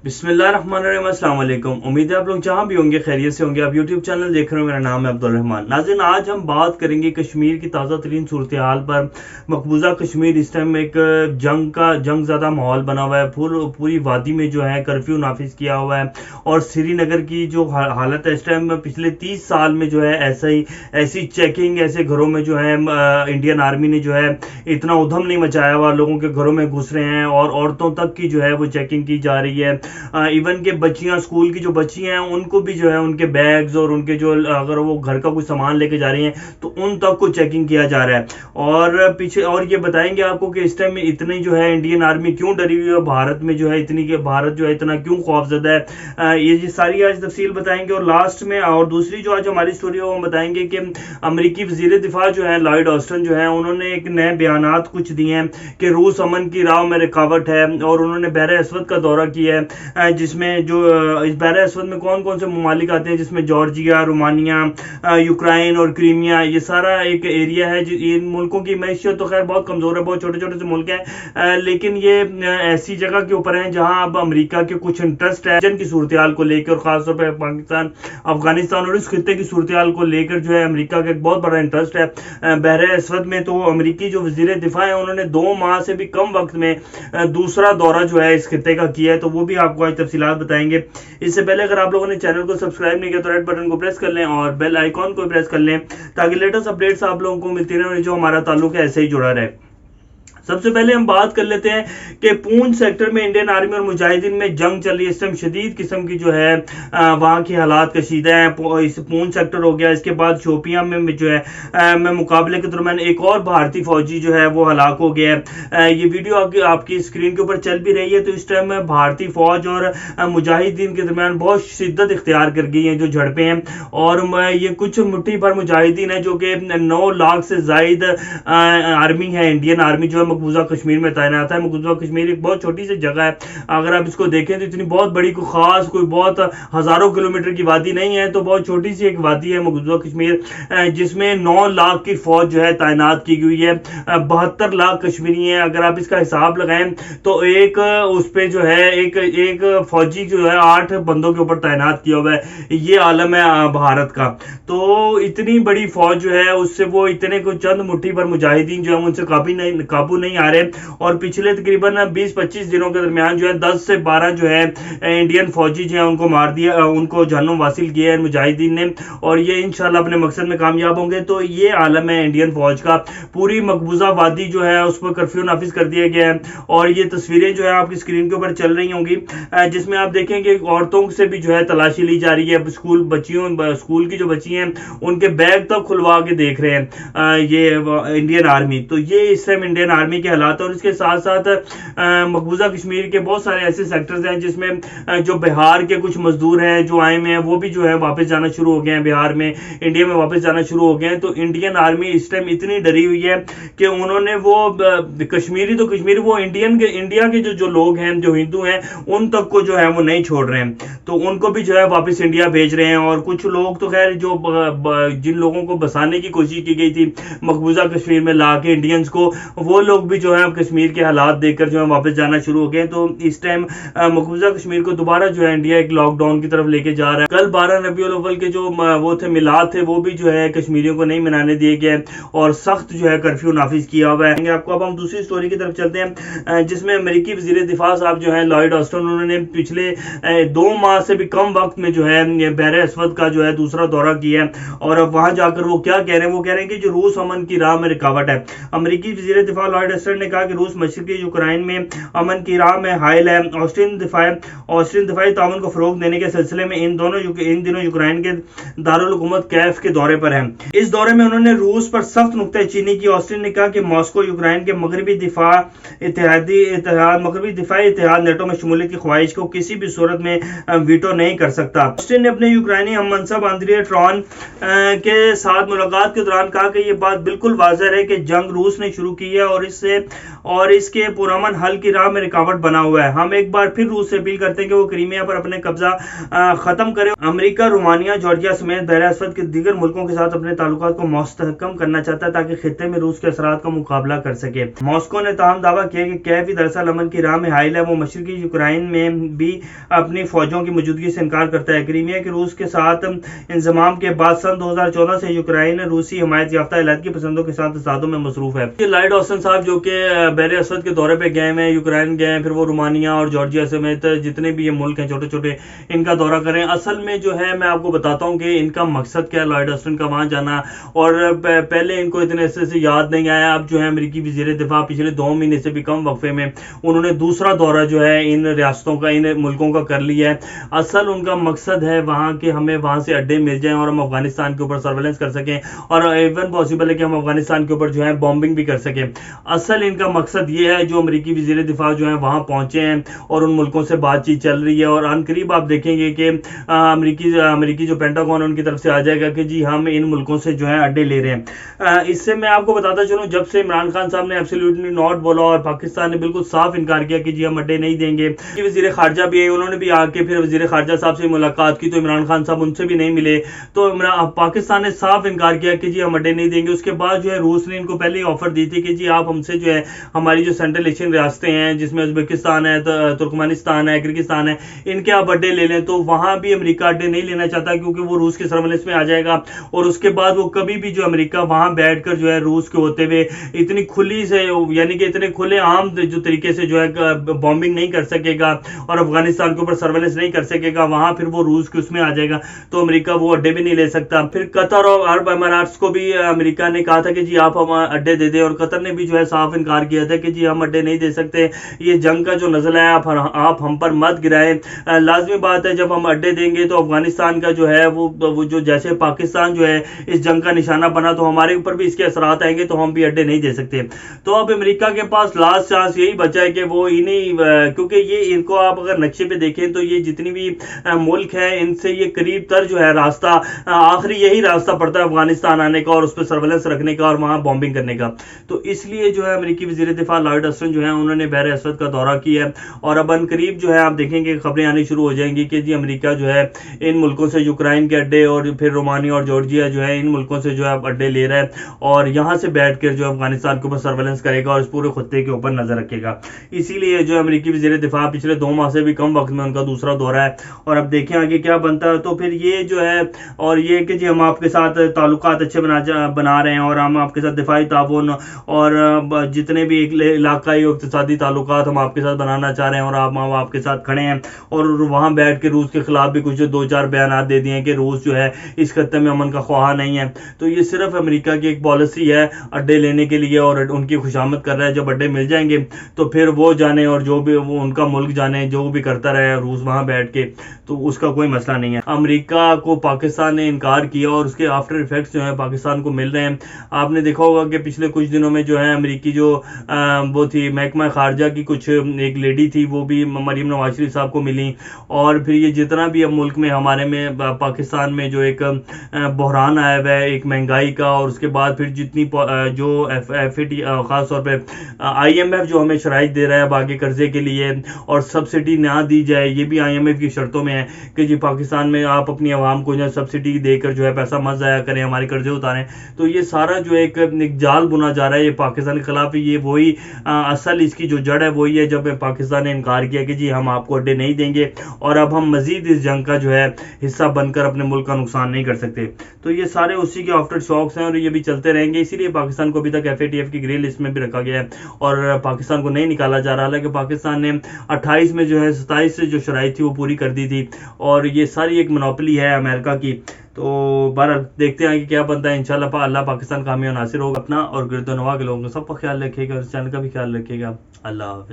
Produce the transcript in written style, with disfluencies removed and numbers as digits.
بسم اللہ الرحمن الرحیم۔ السلام علیکم، امید ہے آپ لوگ جہاں بھی ہوں گے خیریت سے ہوں گے۔ آپ یوٹیوب چینل دیکھ رہے ہیں، میرا نام ہے عبدالرحمن۔ ناظرین، آج ہم بات کریں گے کشمیر کی تازہ ترین صورتحال پر۔ مقبوضہ کشمیر اس ٹائم ایک جنگ زدہ ماحول بنا ہوا ہے۔ پوری وادی میں جو ہے کرفیو نافذ کیا ہوا ہے، اور سری نگر کی جو حالت ہے اس ٹائم پچھلے 30 سال میں جو ہے ایسی چیکنگ، ایسے گھروں میں جو ہے انڈین آرمی نے جو ہے اتنا ادھم نہیں مچایا ہوا، لوگوں کے گھروں میں گھس رہے ہیں اور عورتوں تک کی جو ہے وہ چیکنگ کی جا رہی ہے۔ ایون کہ بچیاں، اسکول کی جو بچیاں ہیں ان کو بھی جو ہے ان کے بیگز اور ان کے جو اگر وہ گھر کا کوئی سامان لے کے جا رہی ہیں تو ان تک کو چیکنگ کیا جا رہا ہے۔ اور یہ بتائیں گے آپ کو کہ اس ٹائم میں اتنی جو ہے انڈین آرمی کیوں ڈری ہوئی ہے، بھارت میں جو ہے بھارت جو ہے اتنا کیوں خوف زدہ ہے، یہ ساری آج تفصیل بتائیں گے۔ اور لاسٹ میں اور دوسری جو آج ہماری سٹوری ہے وہ ہم بتائیں گے کہ امریکی وزیر دفاع جو ہے لارڈ آسٹن جو ہے، انہوں نے ایک نئے بیانات کچھ دیے ہیں کہ روس امن کی راہ میں رکاوٹ ہے، اور انہوں نے بحر اسود کا دورہ کیا ہے، جس میں جو اس بحر اسود میں کون کون سے ممالک آتے ہیں، جس میں جارجیا، رومانیہ، یوکراین اور کریمیا، یہ سارا ایک ایریا ہے۔ ان ملکوں کی معیشت تو خیر بہت کمزور ہے، بہت چھوٹے چھوٹے سے ملک ہیں، لیکن یہ ایسی جگہ کے اوپر ہیں جہاں اب امریکہ کے کچھ انٹرسٹ ہے جن کی صورتحال کو لے کر، اور خاص طور پہ پاکستان، افغانستان اور اس خطے کی صورتحال کو لے کر جو ہے امریکہ کا ایک بہت بڑا انٹرسٹ ہے بحر اسود میں۔ تو امریکی جو وزیر دفاع ہیں انہوں نے 2 ماہ سے بھی کم وقت میں دوسرا دورہ جو ہے اس خطے کا کیا ہے، تو وہ بھی آپ کو آج تفصیلات بتائیں گے۔ اس سے پہلے اگر آپ لوگوں نے چینل کو سبسکرائب نہیں کیا تو ریڈ بٹن کو پریس کر لیں اور بیل آئیکن کو پریس کر لیں، تاکہ لیٹسٹ اپڈیٹس آپ لوگوں کو ملتی رہیں اور جو ہمارا تعلق ہے ایسے ہی جڑا رہے۔ سب سے پہلے ہم بات کر لیتے ہیں کہ پونچھ سیکٹر میں انڈین آرمی اور مجاہدین میں جنگ چل رہی ہے۔ اس ٹائم شدید قسم کی جو ہے وہاں کی حالات کشیدہ ہیں۔ اس پونچھ سیکٹر ہو گیا، اس کے بعد شوپیاں میں جو ہے مقابلے کے درمیان ایک اور بھارتی فوجی جو ہے وہ ہلاک ہو گیا ہے۔ یہ ویڈیو آپ کی اسکرین کے اوپر چل بھی رہی ہے۔ تو اس ٹائم بھارتی فوج اور مجاہدین کے درمیان بہت شدت اختیار کر گئی ہیں جو جھڑپیں ہیں، اور یہ کچھ مٹھی بھر مجاہدین ہیں جو کہ 9 لاکھ سے زائد آرمی ہے، انڈین آرمی جو ہے مقبوضہ کشمیر میں تعینات ہے۔ مقبوضہ کشمیر ایک بہت چھوٹی سی جگہ ہے، اگر آپ اس کو دیکھیں تو اتنی بہت بڑی کوئی بہت ہزاروں کلومیٹر کی وادی نہیں ہے، تو بہت چھوٹی سی ایک وادی ہے مقبوضہ کشمیر، جس میں 9 لاکھ کی فوج جو ہے تعینات کی گئی ہے۔ 72 لاکھ کشمیری ہیں، اگر آپ اس کا حساب لگائیں تو ایک اس پہ جو ہے ایک فوجی جو ہے 8 بندوں کے اوپر تعینات کیا ہوا ہے۔ یہ عالم ہے بھارت کا۔ تو اتنی بڑی فوج جو ہے اس سے وہ اتنے کو چند مٹھی بھر مجاہدین جو ہے ان سے قابو نہیں آ رہے، اور پچھلے تقریباً 20-25 دنوں کے درمیان جو ہے 10 سے 12 جو ہے انڈین فوجی جو ہیں ان کو مار دیا، ان کو جہنم واصل کیا ہے مجاہدین نے، اور یہ انشاءاللہ اپنے مقصد میں کامیاب ہوں گے۔ تو یہ عالم ہے انڈین فوج کا۔ پوری مقبوضہ وادی جو ہے اس پر کرفیو نافذ کر دیا گیا ہے، اور یہ تصویریں جو ہے آپ کی اسکرین کے اوپر چل رہی ہوں گی، جس میں آپ دیکھیں کہ عورتوں سے بھی جو ہے تلاشی لی جا رہی ہے۔ اسکول کی جو بچی ہیں ان کے بیگ تک کھلوا کے دیکھ رہے ہیں یہ انڈین آرمی۔ تو یہ اس ٹائم انڈین آرمی کے حالات، اور اس کے ساتھ ساتھ مقبوضہ کشمیر کے بہت سارے ایسے سیکٹرز ہیں جس میں جو بہار کے کچھ مزدور ہیں جو آئے ہوئے ہیں وہ بھی جو ہے واپس جانا شروع ہو گئے ہیں، بہار میں انڈیا میں واپس جانا شروع ہو گئے ہیں۔ تو انڈین آرمی اس ٹائم اتنی ڈری ہوئی ہے کہ انہوں نے وہ کشمیری وہ انڈیا کے جو لوگ ہیں، جو ہندو ہیں، ان تک کو جو ہے وہ نہیں چھوڑ رہے ہیں، تو ان کو بھی جو ہے واپس انڈیا بھیج رہے ہیں۔ اور کچھ لوگ تو خیر جو جن لوگوں کو بسانے کی کوشش کی گئی تھی مقبوضہ کشمیر میں لا کے انڈینز کو، وہ لوگ بھی جو ہے کشمیر کے حالات دیکھ کر جو ہے واپس جانا شروع ہو گئے۔ تو اس ٹائم مقبوضہ کشمیر کو دوبارہ جو ہے انڈیا ایک لاک ڈاؤن کی طرف لے کے جا رہا ہے۔ کل 12 ربیع الاول کے جو وہ تھے میلاد تھے، وہ بھی جو ہے کشمیریوں کو نہیں منانے دیے گئے، اور سخت جو ہے کرفیو نافذ کیا ہوا ہے۔ آپ کو اب ہم دوسری سٹوری کی طرف چلتے ہیں، جس میں امریکی وزیر دفاع صاحب جو ہیں لارڈ آسٹن، انہوں نے پچھلے 2 ماہ سے بھی کم وقت میں جو ہے بحر اسود کا جو ہے دوسرا دورہ کیا ہے، اور اب وہاں جا کر وہ کیا کہہ رہے ہیں، وہ کہہ رہے ہیں کہ جو روس امن کی راہ میں رکاوٹ ہے۔ امریکی وزیر دفاع لارڈ آسٹن نے کہا کہ روس مشرقی یوکراین میں امن کی راہ میں حائل ہے۔ آسٹن دفاعی تعاون کو فروغ دینے کے سلسلے میں ان دنوں یوکراین کے دارالحکومت کیف کے دورے پر ہیں۔ اس دورے میں انہوں نے روس پر سخت نکتہ چینی کی۔ آسٹن نے کہا کہ ماسکو یوکراین کے مغربی دفاعی اتحاد نیٹو میں شمولیت کی خواہش کو کسی بھی صورت میں ویٹو نہیں کر سکتا۔ آسٹن نے اپنے یوکرائنی ہم منصب اندرے ٹران کے ساتھ ملاقات کے دوران کہا کہ یہ بات بالکل واضح ہے کہ جنگ روس نے شروع کی ہے، اور اس سے اور اس کے پرامن حل کی راہ میں رکاوٹ بنا ہوا ہے۔ ہم ایک بار پھر روس سے اپیل کرتے ہیں کہ وہ کرائمیا پر اپنے قبضہ ختم کرے۔ امریکہ، رومانیہ، جارجیا سمیت بحر اسود کے دیگر ملکوں کے ساتھ اپنے تعلقات کو مستحکم کرنا چاہتا ہے تاکہ خطے میں روس کے اثرات کا مقابلہ کر سکے۔ ماسکو نے تاہم دعویٰ کیا کہ کیف ہی دراصل امن کی راہ میں حائل ہے۔ وہ مشرقی یوکراین میں بھی اپنی فوجوں کی موجودگی سے انکار کرتا ہے۔ کرائمیا کے روس کے ساتھ انضمام کے بعد سن 2014 سے یوکراین روسی حمایت یافتہ علیحدگی پسندوں کے ساتھ تصادم میں مصروف ہے۔ لائٹ آسٹن صاحب جو کہ بحر اسود کے دورے پہ گئے ہیں، یوکراین گئے ہیں، پھر وہ رومانیہ اور جارجیا سمیت جتنے بھی یہ ملک ہیں چھوٹے چھوٹے، ان کا دورہ کریں۔ اصل میں جو ہے میں آپ کو بتاتا ہوں کہ ان کا مقصد کیا ہے لائٹ آسٹن کا وہاں جانا، اور پہلے ان کو اتنے عرصے سے یاد نہیں آیا۔ اب جو ہے امریکی وزیر دفاع پچھلے 2 مہینے سے بھی کم وقفے میں انہوں نے دوسرا دورہ جو ہے ان ریاستوں کا، ان ملکوں کا کر لیا ہے۔ اصل ان کا مقصد ہے وہاں کہ ہمیں وہاں سے اڈے مل جائیں اور ہم افغانستان کے اوپر سرویلنس کر سکیں، اور ایون پاسبل ہے کہ ہم افغانستان کے اوپر جو ہے بامبنگ بھی کر سکیں۔ اصل ان کا مقصد یہ ہے جو امریکی وزیر دفاع جو ہیں وہاں پہنچے ہیں اور ان ملکوں سے بات چیت چل رہی ہے، اور ان قریب آپ دیکھیں گے کہ امریکی جو پینٹاگون ان کی طرف سے آ جائے گا کہ جی ہم ان ملکوں سے جو ہے اڈے لے رہے ہیں۔ اس سے میں آپ کو بتاتا چلوں، جب سے عمران خان صاحب نے ایبسلیوٹلی ناٹ بولا اور پاکستان نے بالکل صاف انکار کیا کہ جی ہم اڈے نہیں دیں گے، وزیر خارجہ بھی ہے، انہوں نے بھی آ کے پھر وزیر خارجہ صاحب سے ملاقات کی تو عمران خان صاحب ان سے بھی نہیں ملے، تو پاکستان نے صاف انکار کیا کہ جی ہم اڈے نہیں دیں گے۔ اس کے بعد جو ہے روس نے ان کو پہلے ہی آفر دی تھی کہ جی آپ ہم سے جو ہے ہماری جو سینٹرل ایشین ریاستیں ہیں جس میں ازبکستان ہے، ترکمانستان ہے، کرغزستان ہے، ان کے آپ اڈے لے لیں، تو وہاں بھی امریکہ اڈے نہیں لینا چاہتا کیونکہ وہ روس کے سرورنس میں آ جائے گا، اور اس کے بعد وہ کبھی بھی جو امریکہ وہاں بیٹھ کر جو ہے روس کے ہوتے ہوئے اتنی کھلی سے، یعنی کہ اتنے کھلے عام جو طریقے سے جو ہے بامبنگ نہیں کر سکے گا اور افغانستان کے اوپر سرورنس نہیں کر سکے گا، وہاں پھر وہ روس کے اس میں آ جائے گا تو امریکہ وہ اڈے بھی نہیں لے سکتا۔ پھر قطر اور عرب اماراتس کو بھی امریکہ نے کہا تھا کہ جی آپ ہم اڈے دے دیں، اور قطر نے بھی جو ہے صاف انکار کیا تھا کہ جی ہم اڈے نہیں دے سکتے، یہ جنگ کا جو نزلہ ہے آپ ہم پر مت گرائیں۔ لازمی بات ہے جب ہم اڈے دیں گے تو افغانستان کا جو ہے وہ جو جیسے پاکستان جو ہے اس جنگ کا نشانہ بنا تو ہمارے اوپر بھی اس کے اثرات آئیں گے تو ہم بھی اڈے نہیں دے سکتے۔ تو اب امریکہ کے پاس لاسٹ چانس یہی بچا ہے کہ وہ انہیں، کیونکہ یہ ان کو آپ اگر نقشے پہ دیکھیں تو یہ جتنی بھی ملک ہیں ان سے یہ قریب تر جو ہے راستہ، آخری یہی راستہ پڑتا ہے افغانستان آنے کا اور اس پہ سرویلنس رکھنے کا اور وہاں بامبنگ کرنے کا۔ تو اس لیے جو ہے امریکی وزیر دفاع لائٹ آسٹن جو ہے انہوں نے بحر اسود کا دورہ کیا ہے، اور اب ان قریب جو ہے آپ دیکھیں گے خبریں آنی شروع ہو جائیں گی کہ جی امریکہ جو ہے ان ملکوں سے یوکراین کے اڈے اور پھر رومانیہ اور جارجیا جو ہے ان ملکوں سے جو ہے اڈے لے رہا ہے، اور یہاں سے بیٹھ کر جو افغانستان کے اوپر سرویلنس کرے گا اور اس پورے خطے کے اوپر نظر رکھے گا۔ اسی لیے جو امریکی وزیر دفاع پچھلے 2 ماہ سے بھی کم وقت میں ان کا دوسرا دورہ ہے، اور اب دیکھیں آگے کیا بنتا ہے۔ تو پھر یہ جو ہے، اور یہ کہ جی ہم آپ کے ساتھ تعلقات اچھے بنا رہے ہیں، اور ہم آپ کے ساتھ دفاعی تعاون اور جتنے بھی علاقائی اقتصادی تعلقات ہم آپ کے ساتھ بنانا چاہ رہے ہیں، اور ہم آپ کے ساتھ کھڑے ہیں، اور وہاں بیٹھ کے روس کے خلاف بھی کچھ 2-4 بیانات دے دیے کہ روس جو ہے اس خطے میں امن کا خواہاں نہیں ہے۔ تو یہ صرف امریکہ کی ایک پالیسی ہے اڈے لینے کے لیے، اور ان کی خوشامد کر رہا ہے۔ جب اڈے مل جائیں گے تو پھر وہ جانے اور جو بھی وہ ان کا ملک جانے، جو بھی کرتا رہے روس وہاں بیٹھ کے، تو اس کا کوئی مسئلہ نہیں ہے۔ امریکہ کو پاکستان نے انکار کیا اور اس کے آفٹر ایفیکٹس جو ہیں پاکستان کو مل رہے ہیں۔ آپ نے دیکھا ہوگا کہ پچھلے کچھ دنوں میں جو ہے امریکی جو وہ تھی محکمہ خارجہ کی کچھ ایک لیڈی تھی، وہ بھی مریم نواز شریف صاحب کو ملی، اور پھر یہ جتنا بھی اب ملک میں ہمارے میں پاکستان میں جو ایک بحران آیا ہوا ہے ایک مہنگائی کا، اور اس کے بعد پھر جتنی جو خاص طور پہ IMF جو ہمیں شرائط دے رہا ہے اب آگے قرضے کے لیے، اور سبسڈی نہ دی جائے، یہ بھی IMF کی شرطوں میں ہے کہ جی پاکستان میں آپ اپنی عوام کو جو سبسڈی دے کر جو ہے پیسہ مت ضائع کریں، ہمارے قرضے اتاریں۔ تو یہ سارا جو ایک جال بنا جا رہا ہے یہ پاکستان کے خلاف، یہ وہی اصل اس کی جو جڑ ہے وہی ہے جب پاکستان نے انکار کیا کہ جی ہم آپ کو اڈے نہیں دیں گے، اور اب ہم مزید اس جنگ کا جو ہے حصہ بن کر اپنے ملک کا نقصان نہیں کر سکتے۔ تو یہ سارے اسی کے آفٹر شاکس ہیں، اور یہ بھی چلتے رہیں گے، اسی لیے پاکستان کو ابھی تک FATF کی گرے لسٹ میں بھی رکھا گیا ہے، اور پاکستان کو نہیں نکالا جا رہا، حالانکہ پاکستان نے 28 میں جو ہے 27 سے جو شرائط تھی وہ پوری کر دی تھی، اور یہ ساری ایک منوپلی ہے امریکہ کی۔ تو بہرحال دیکھتے ہیں کہ کیا بنتا ہے، انشاءاللہ اللہ پاکستان کا حامی و ناصر ہوگا۔ اپنا اور گرد و نواح کے لوگوں کا سب کا خیال رکھیے گا، اور اس چینل کا بھی خیال رکھیے گا۔ اللہ حافظ۔